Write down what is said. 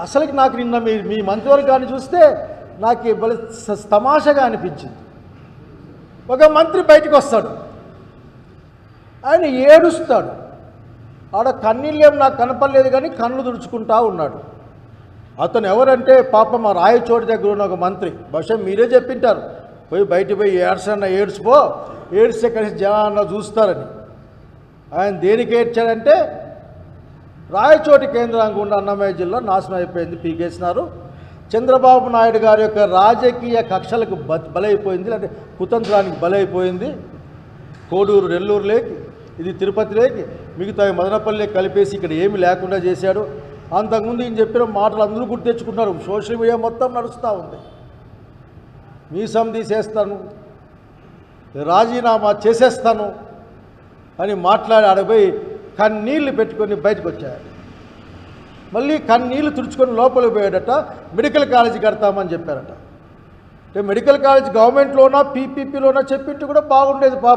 అసలుకి నాకు నిన్న మీ మంత్రివర్గాన్ని చూస్తే నాకు తమాషగా అనిపించింది. ఒక మంత్రి బయటకు వస్తాడు, ఆయన ఏడుస్తాడు. ఆడ కన్నీళ్ళేం నాకు కనపడలేదు కానీ కళ్ళు తుడుచుకుంటా ఉన్నాడు. అతను ఎవరంటే పాపం ఆ రాయచోటి దగ్గర ఉన్న ఒక మంత్రి. బహుశా మీరే చెప్పింటారు, పోయి బయట పోయి ఏడ్చన్న ఏడ్చిపో, ఏడ్చే కలిసి జనాన్న చూస్తారని. ఆయన దేనికి ఏడ్చాడంటే రాయచోటి కేంద్రంగా ఉన్న అన్నమయ్య జిల్లా నాశనం అయిపోయింది, పీకేసినారు. చంద్రబాబు నాయుడు గారి యొక్క రాజకీయ కక్షలకు బలైపోయింది, అంటే కుతంత్రానికి బలైపోయింది. కోడూరు నెల్లూరు లేకి, ఇది తిరుపతి లేకి, మిగతా మదనపల్లి కలిపేసి ఇక్కడ ఏమీ లేకుండా చేశాడు. అంతకుముందు ఈయన చెప్పిన మాటలు అందరూ గుర్తు తెచ్చుకున్నారు. సోషల్ మీడియా మొత్తం నడుస్తూ ఉంది. మీసం తీసేస్తాను, రాజీనామా చేసేస్తాను అని మాట్లాడి ఆడపోయి కన్నీళ్ళు పెట్టుకొని బయటకు వచ్చాడు. మళ్ళీ కన్నీళ్ళు తుడుచుకొని లోపలికి పోయాడట. మెడికల్ కాలేజీ కడతామని చెప్పారట. అంటే మెడికల్ కాలేజ్ గవర్నమెంట్లోనా పీపీపీలోనా చెప్పింటే కూడా బాగుండేది.